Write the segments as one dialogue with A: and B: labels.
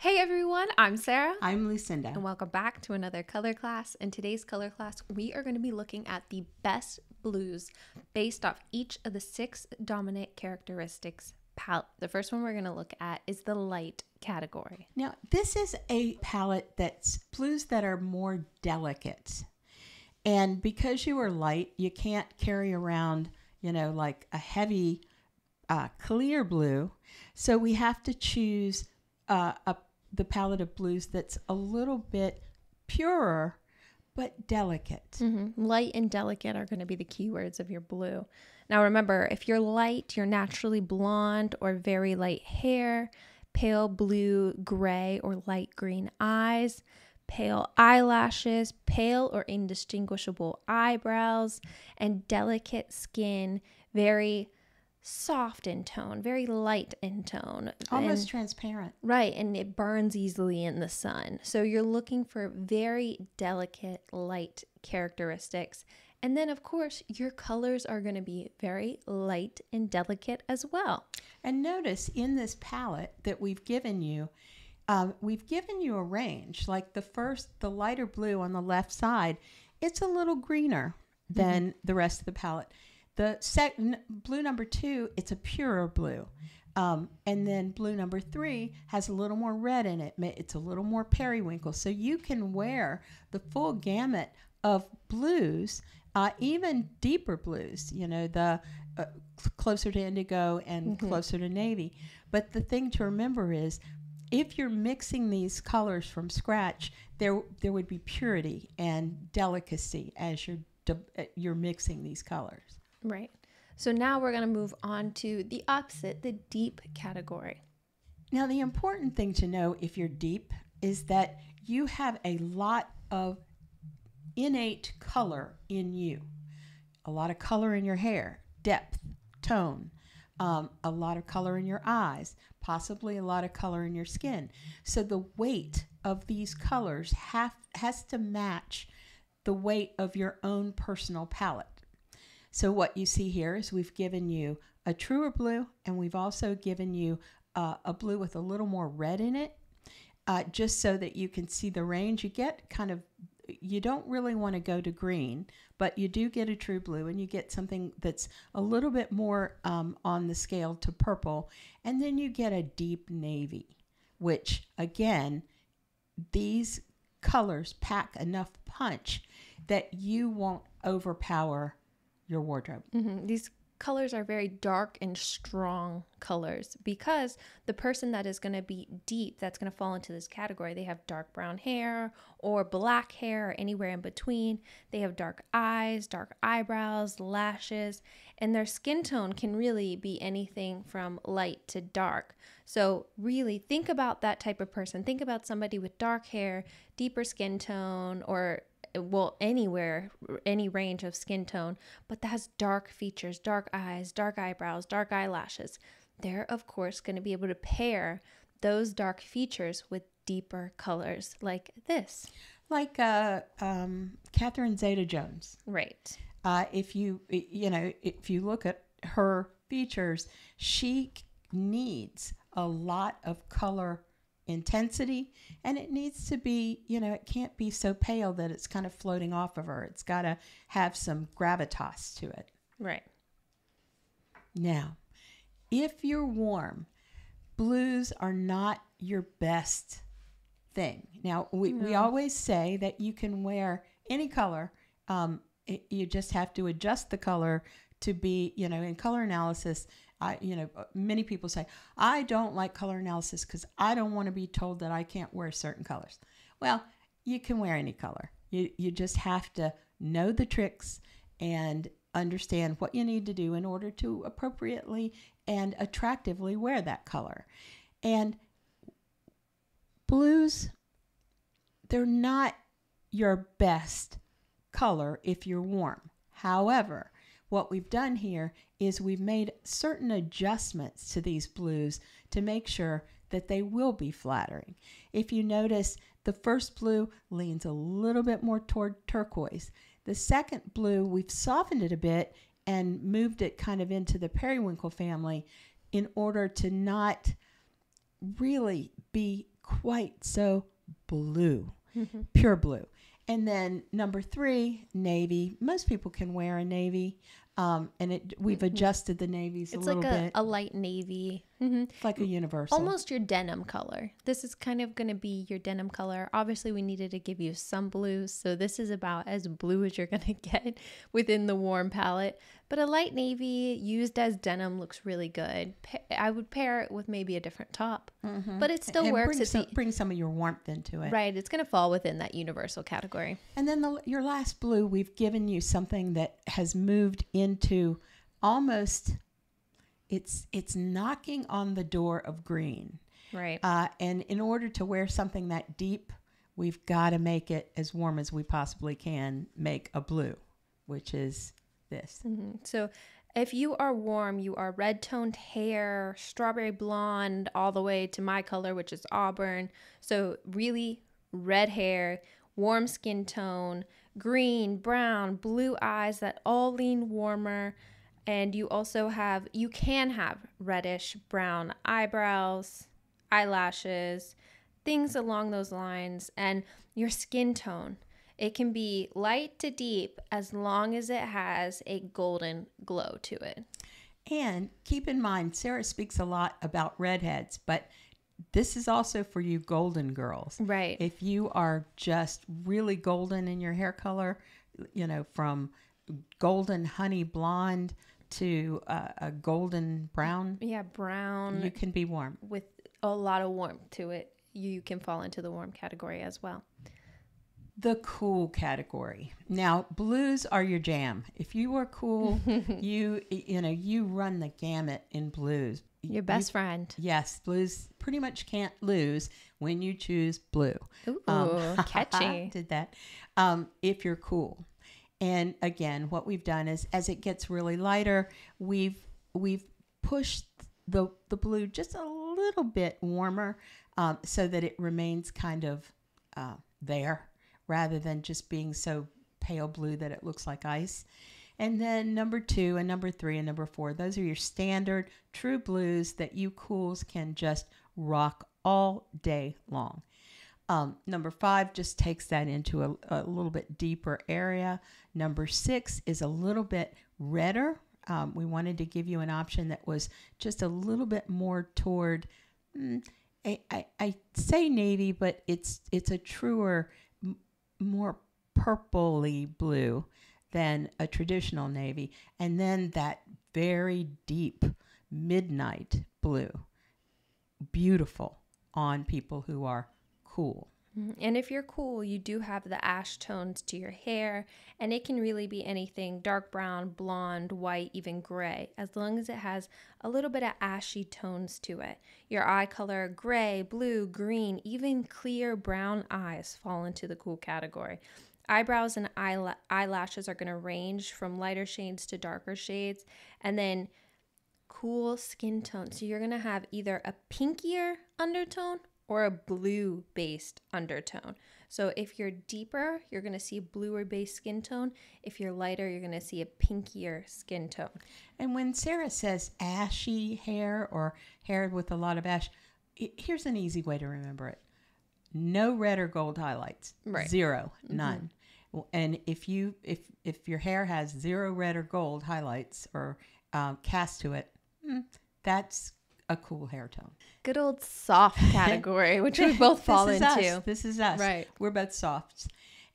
A: Hey everyone, I'm Sarah.
B: I'm Lucinda.
A: And welcome back to another color class. In today's color class, we are going to be looking at the best blues based off each of the 6 dominant characteristics palette. The first one we're going to look at is the light category.
B: Now, this is a palette that's blues that are more delicate. And because you are light, you can't carry around, like a heavy clear blue. So we have to choose the palette of blues that's a little bit purer, but delicate.
A: Light and delicate are going to be the keywords of your blue. Now remember, if you're light, you're naturally blonde or very light hair, pale blue, gray, or light green eyes, pale eyelashes, pale or indistinguishable eyebrows, and delicate skin, very soft in tone, very light in tone.
B: Almost transparent.
A: Right, and it burns easily in the sun. So you're looking for very delicate, light characteristics. And then, of course, your colors are going to be very light and delicate as well.
B: And notice in this palette that we've given you a range. Like the lighter blue on the left side, it's a little greener than the rest of the palette. The blue number 2, it's a purer blue. And then blue number 3 has a little more red in it. It's a little more periwinkle. So you can wear the full gamut of blues, even deeper blues, the closer to indigo and closer to navy. But the thing to remember is, if you're mixing these colors from scratch, there would be purity and delicacy as you're mixing these colors.
A: Right. So now we're going to move on to the opposite, the deep category.
B: Now, the important thing to know if you're deep is that you have a lot of innate color in you. A lot of color in your hair, depth, tone, a lot of color in your eyes, possibly a lot of color in your skin. So the weight of these colors has to match the weight of your own personal palette. So what you see here is we've given you a truer blue, and we've also given you a blue with a little more red in it, just so that you can see the range. You get you don't really want to go to green, but you do get a true blue, and you get something that's a little bit more on the scale to purple, and then you get a deep navy, which again, these colors pack enough punch that you won't overpower your wardrobe.
A: These colors are very dark and strong colors because the person that is going to be deep, that's going to fall into this category, they have dark brown hair or black hair or anywhere in between. They have dark eyes, dark eyebrows, lashes, and their skin tone can really be anything from light to dark. So really think about that type of person. Think about somebody with dark hair, deeper skin tone, or anywhere, any range of skin tone, but that has dark features, dark eyes, dark eyebrows, dark eyelashes. They're, of course, going to be able to pair those dark features with deeper colors like this.
B: Like Catherine Zeta-Jones.
A: Right.
B: If you look at her features, she needs a lot of color intensity, and it needs to be, it can't be so pale that it's kind of floating off of her. It's got to have some gravitas to it.
A: Right.
B: Now, if you're warm, blues are not your best thing. Now, we always say that you can wear any color. You just have to adjust the color to be, in color analysis. Many people say, I don't like color analysis because I don't want to be told that I can't wear certain colors. Well, you can wear any color. You just have to know the tricks and understand what you need to do in order to appropriately and attractively wear that color. And blues, they're not your best color if you're warm. However, what we've done here is we've made certain adjustments to these blues to make sure that they will be flattering. If you notice, the first blue leans a little bit more toward turquoise. The second blue, we've softened it a bit and moved it kind of into the periwinkle family in order to not really be quite so blue,
A: Mhm.
B: pure blue. And then number 3, navy. Most people can wear a navy. And we've adjusted the navies
A: It's
B: a little
A: like
B: bit.
A: a light navy. Hmm.
B: It's like a universal.
A: Almost your denim color. This is kind of going to be your denim color. Obviously, we needed to give you some blues, so this is about as blue as you're going to get within the warm palette. But a light navy used as denim looks really good. I would pair it with maybe a different top, but it still
B: and
A: works.
B: bring some of your warmth into it.
A: Right, it's going to fall within that universal category.
B: And then your last blue, we've given you something that has moved into almost, it's knocking on the door of green.
A: Right.
B: And in order to wear something that deep, we've got to make it as warm as we possibly can make a blue, which is this.
A: Mm-hmm. So if you are warm, you are red toned hair, strawberry blonde, all the way to my color, which is auburn. So really red hair, warm skin tone, green, brown, blue eyes that all lean warmer. And you can have reddish brown eyebrows, eyelashes, things along those lines, and your skin tone. It can be light to deep as long as it has a golden glow to it.
B: And keep in mind, Sara speaks a lot about redheads, but this is also for you golden girls.
A: Right.
B: If you are just really golden in your hair color, from golden honey blonde to a golden brown.
A: Yeah, brown.
B: You can be warm.
A: With a lot of warmth to it. You can fall into the warm category as well.
B: The cool category. Now, blues are your jam. If you are cool, you run the gamut in blues.
A: Your best friend.
B: Yes, blues pretty much can't lose when you choose blue.
A: Ooh, catchy.
B: Did that. If you're cool. And again, what we've done is as it gets really lighter, we've pushed the blue just a little bit warmer so that it remains kind of there, rather than just being so pale blue that it looks like ice. And then number 2 and number 3 and number 4, those are your standard true blues that you cools can just rock all day long. Number 5 just takes that into a little bit deeper area. Number 6 is a little bit redder. We wanted to give you an option that was just a little bit more toward, I say navy, but it's a truer, more purpley blue than a traditional navy. And then that very deep midnight blue, beautiful on people who are cool.
A: And if you're cool, you do have the ash tones to your hair, and it can really be anything dark brown, blonde, white, even gray, as long as it has a little bit of ashy tones to it. Your eye color, gray, blue, green, even clear brown eyes fall into the cool category. Eyebrows and eyelashes are going to range from lighter shades to darker shades, and then cool skin tone. So you're going to have either a pinkier undertone or a blue-based undertone. So if you're deeper, you're going to see a bluer-based skin tone. If you're lighter, you're going to see a pinkier skin tone.
B: And when Sara says ashy hair or hair with a lot of ash, here's an easy way to remember it. No red or gold highlights.
A: Right.
B: 0, none. And if your hair has 0 red or gold highlights or cast to it, that's a cool hair tone.
A: Good old soft category, which we both fall into.
B: This is us.
A: Right.
B: We're both softs.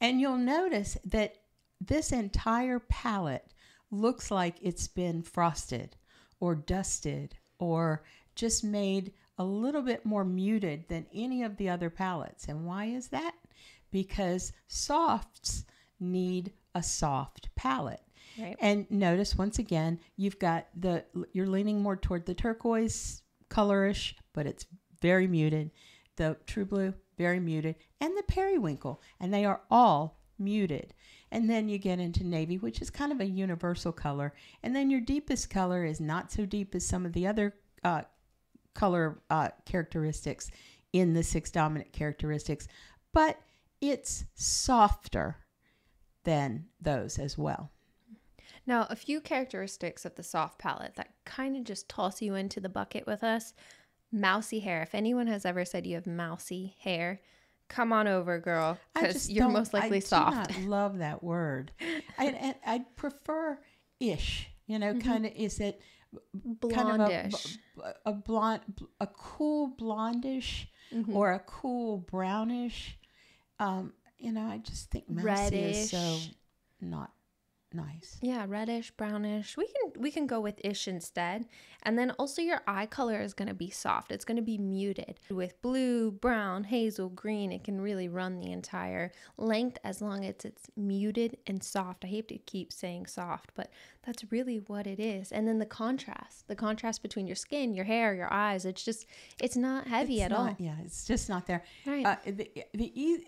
B: And you'll notice that this entire palette looks like it's been frosted or dusted or just made a little bit more muted than any of the other palettes. And why is that? Because softs need a soft palette.
A: Right.
B: And notice once again, you're leaning more toward the turquoise colorish, but it's very muted. The true blue, very muted, and the periwinkle, and they are all muted. And then you get into navy, which is kind of a universal color. And then your deepest color is not so deep as some of the other color characteristics in the 6 dominant characteristics, but it's softer than those as well.
A: Now, a few characteristics of the soft palette that kind of just toss you into the bucket with us. Mousy hair. If anyone has ever said you have mousy hair, come on over, girl,
B: I
A: because
B: just
A: you're
B: don't,
A: most likely
B: I
A: soft.
B: do not love that word. I prefer ish, kind of, is it kind of
A: Blondish.
B: a blonde, a cool blondish or a cool brownish. I just think mousy is so
A: Reddish.
B: not nice.
A: Yeah, reddish, brownish. We can go with ish instead. And then also your eye color is going to be soft. It's going to be muted. With blue, brown, hazel, green, it can really run the entire length as long as it's muted and soft. I hate to keep saying soft, but that's really what it is. And then the contrast between your skin, your hair, your eyes, it's not heavy at all.
B: Yeah, it's just not there.
A: Right.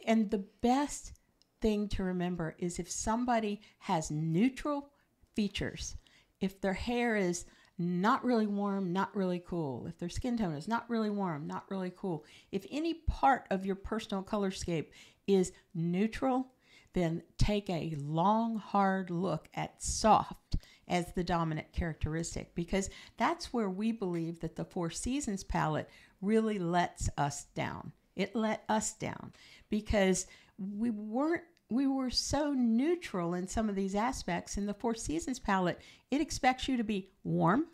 B: And the best thing to remember is if somebody has neutral features, if their hair is not really warm, not really cool, if their skin tone is not really warm, not really cool, if any part of your personal colorscape is neutral, then take a long, hard look at soft as the dominant characteristic, because that's where we believe that the Four Seasons palette really lets us down. It let us down because we were so neutral in some of these aspects. In the Four Seasons palette, it expects you to be warm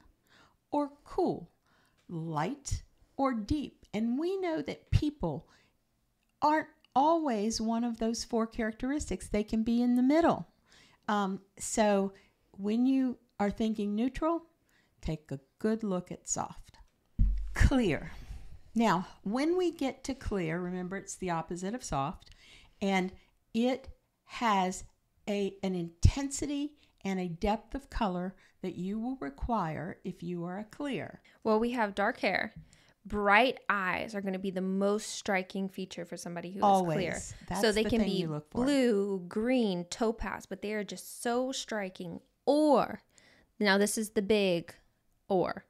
B: or cool, light or deep. And we know that people aren't always one of those four characteristics. They can be in the middle. So when you are thinking neutral, take a good look at soft. Clear. Now, when we get to clear, remember it's the opposite of soft, and it has an intensity and a depth of color that you will require if you are a clear.
A: Well, we have dark hair. Bright eyes are going to be the most striking feature for somebody who is clear.
B: That's
A: so they
B: the
A: can
B: thing
A: be
B: you look for.
A: blue, green, topaz, but they are just so striking. Or, now this is the big or,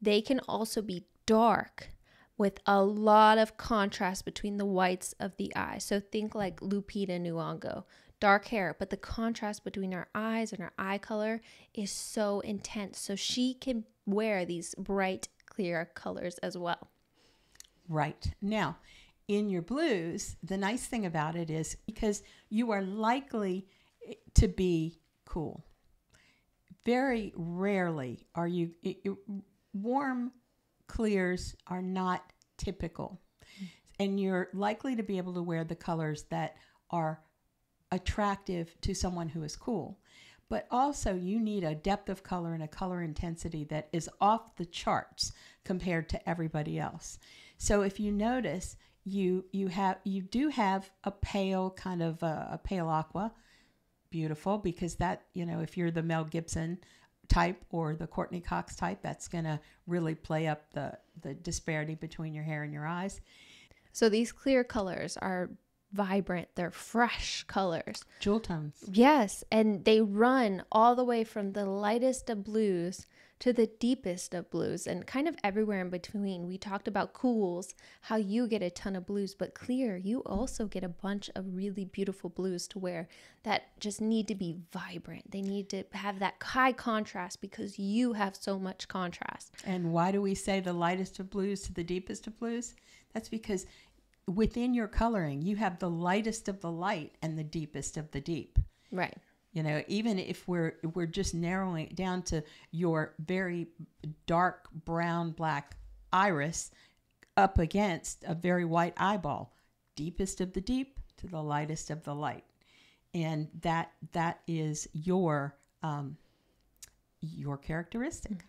A: they can also be dark with a lot of contrast between the whites of the eye. So think like Lupita Nyong'o, dark hair, but the contrast between her eyes and her eye color is so intense. So she can wear these bright, clear colors as well.
B: Right. Now, in your blues, the nice thing about it is because you are likely to be cool. Very rarely are you, warm clears are not typical. And you're likely to be able to wear the colors that are attractive to someone who is cool. But also you need a depth of color and a color intensity that is off the charts compared to everybody else. So if you notice, you do have a pale kind of a pale aqua, beautiful, because that, if you're the Mel Gibson type or the Courtney Cox type, that's going to really play up the disparity between your hair and your eyes.
A: So these clear colors are vibrant. They're fresh colors.
B: Jewel tones.
A: Yes, and they run all the way from the lightest of blues to the deepest of blues and kind of everywhere in between. We talked about cools, how you get a ton of blues, but clear, you also get a bunch of really beautiful blues to wear that just need to be vibrant. They need to have that high contrast because you have so much contrast.
B: And why do we say the lightest of blues to the deepest of blues? That's because within your coloring, you have the lightest of the light and the deepest of the deep.
A: Right.
B: Even if we're just narrowing it down to your very dark brown black iris up against a very white eyeball, deepest of the deep to the lightest of the light, and that is your characteristic.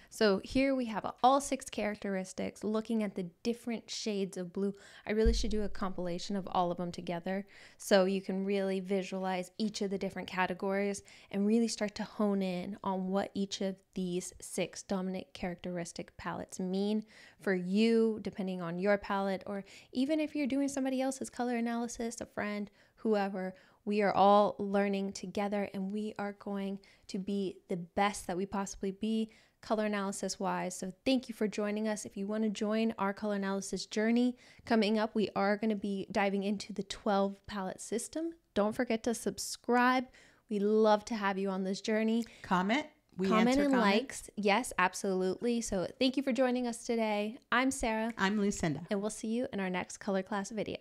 A: So here we have all 6 characteristics looking at the different shades of blue. I really should do a compilation of all of them together so you can really visualize each of the different categories and really start to hone in on what each of these 6 dominant characteristic palettes mean for you, depending on your palette, or even if you're doing somebody else's color analysis, a friend, whoever. We are all learning together and we are going to be the best that we possibly be color analysis wise. So thank you for joining us. If you want to join our color analysis journey coming up, we are going to be diving into the 12 palette system. Don't forget to subscribe. We love to have you on this journey.
B: Comment We
A: comment
B: answer
A: and
B: comments?
A: likes. Yes, absolutely. So thank you for joining us today. I'm Sarah,
B: I'm Lucinda.
A: and we'll see you in our next color class video.